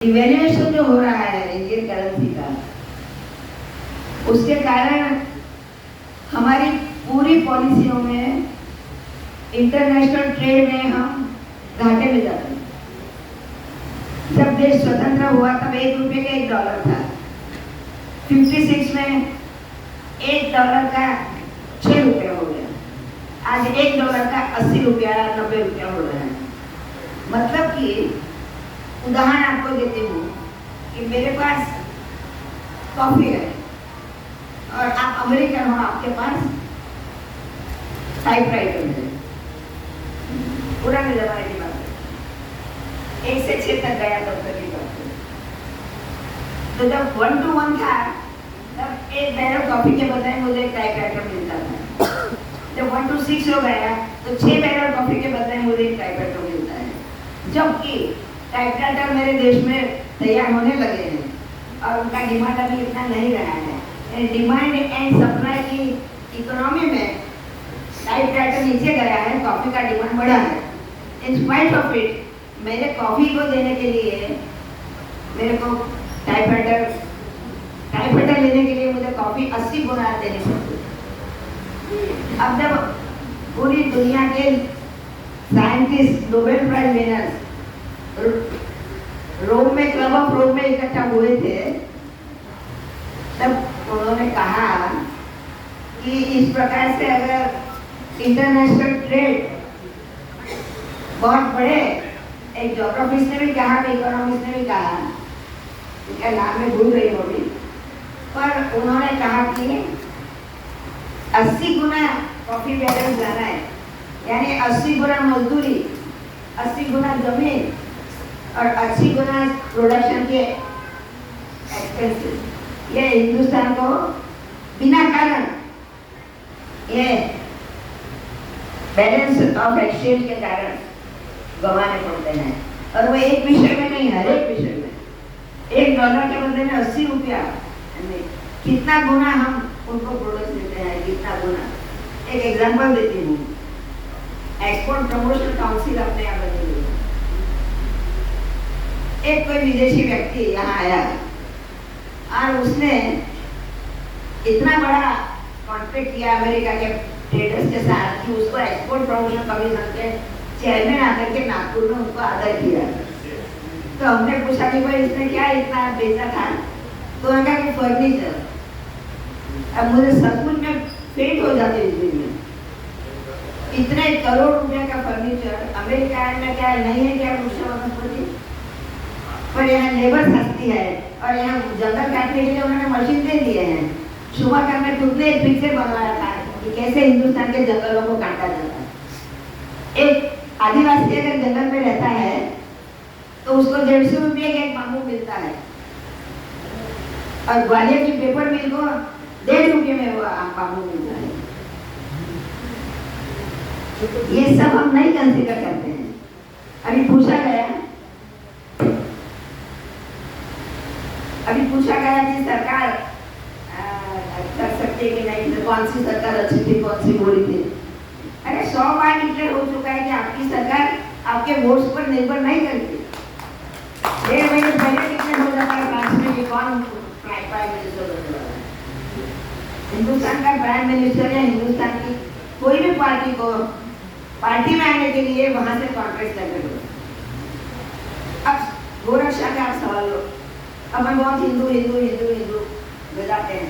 Evaluation जो हो रहा है इंडियन करेंसी का, उसके कारण हमारी पूरी पॉलिसियों में इंटरनेशनल ट्रेड में हम घाटे में जाते हैं। जब देश स्वतंत्र हुआ तब ₹1 का $1 था। 56 में $1 का ₹6 हो गया। आज $1 का ₹80 ₹90 हो रहा है। मतलब कि उदाहरण आपको देती हूँ कि मेरे पास कॉफी है और आप अमेरिकन हो, आपके पास टाइपराइटर है। पुराने जमाने की बात है, 1 से 6 तक गया तब तक की बात है। तो जब 1 to 1 था तब एक बैरल कॉफी के बदले मुझे एक टाइपराइटर मिलता था। जब 1 to 6 हो गया तो 6 बैरल कॉफी के बदले मुझे एक टाइपराइटर मिलता है। जबकि टाइपराइटर मेरे देश में तैयार होने लगे हैं और उनका डिमांड अभी इतना नहीं रहा है। डिमांड एंड सप्लाई की इकोनॉमी में टाइपराइटर नीचे गया है, कॉफ़ी का डिमांड बढ़ा है। इन स्पाइट ऑफ इट मेरे कॉफ़ी को देने के लिए मेरे को टाइपराइटर लेने के लिए मुझे कॉफ़ी 80 गुना देनी पड़ती है। अब जब पूरी दुनिया के साइंटिस्ट, नोबेल प्राइज विनर्स रोम में, क्लब ऑफ रोम में इकट्ठा हुए थे, तब उन्होंने कहा कि इस प्रकार से अगर इंटरनेशनल ट्रेड बहुत बड़े, एक ज्योग्राफिस्ट ने भी कहा, इकोनॉमिस्ट ने भी कहा, उनका नाम मैं भूल रही होगी, पर उन्होंने कहा कि 80 गुना कॉफी बैलेंस जाना है, यानी 80 गुना मजदूरी, 80 गुना जमीन और 80 गुना प्रोडक्शन के एक्सपेंसेस, ये हिंदुस्तान को बिना कारण ये बैलेंस ऑफ एक्सचेंज के कारण गंवाने पड़ते हैं। और वो एक विषय में नहीं, हर एक विषय में। $1 के बदले में ₹80, कितना गुना हम उनको प्रोडक्ट देते हैं, कितना गुना। एक एग्जांपल देती हूँ, एक्सपोर्ट प्रमोशन काउंसिल अपने यहाँ बनी हुई है। एक कोई विदेशी व्यक्ति यहाँ आया और उसने इतना बड़ा कॉन्ट्रैक्ट किया अमेरिका के ट्रेडर्स के साथ कि उसको एक्सपोर्ट प्रमोशन कमीशन के चेयरमैन आकर के नागपुर में उनको आदर किया। तो हमने पूछा कि भाई इसने क्या इतना बेचा था, तो उन्होंने कहा कि फर्नीचर। अब मुझे सचमुच में पेट हो जाते इस दिन में, इतने करोड़ रुपए का फर्नीचर अमेरिका में क्या नहीं है क्या वनस्पति, पर यहाँ लेबर सस्ती है और यहाँ जंगल काटने के लिए उन्होंने मशीन दे दिए हैं। शुमाकर में खुद ने एक पिक्चर बनवाया था कि कैसे हिंदुस्तान के जंगलों को काटा जाता है। एक आदिवासी अगर जंगल में रहता है तो उसको ₹150 का एक बाम्बू मिलता है और ग्वालियर की पेपर मिल को ₹1.5 में वो बाम्बू मिलता है। ये सब हम नहीं कंसीडर करते हैं। अभी पूछा गया कि सरकार कर सकती है कि नहीं, कौन सी सरकार अच्छी थी, कौन सी बुरी थी। अरे 100 बार डिक्लेयर हो चुका है कि आपकी सरकार आपके वोट्स पर निर्भर नहीं करती। 1.5 महीने पहले डिक्लेयर हो जाता है फ्रांस में कि कौन प्राइम मिनिस्टर बनने वाला है। हिंदुस्तान का प्राइम मिनिस्टर या हिंदुस्तान की कोई भी पार्टी को पार्टी में आने के लिए वहां से कॉन्ट्रैक्ट करने दो। अब गोरक्षा का आप सवाल लो, अब हम बहुत हिंदू बताते हैं।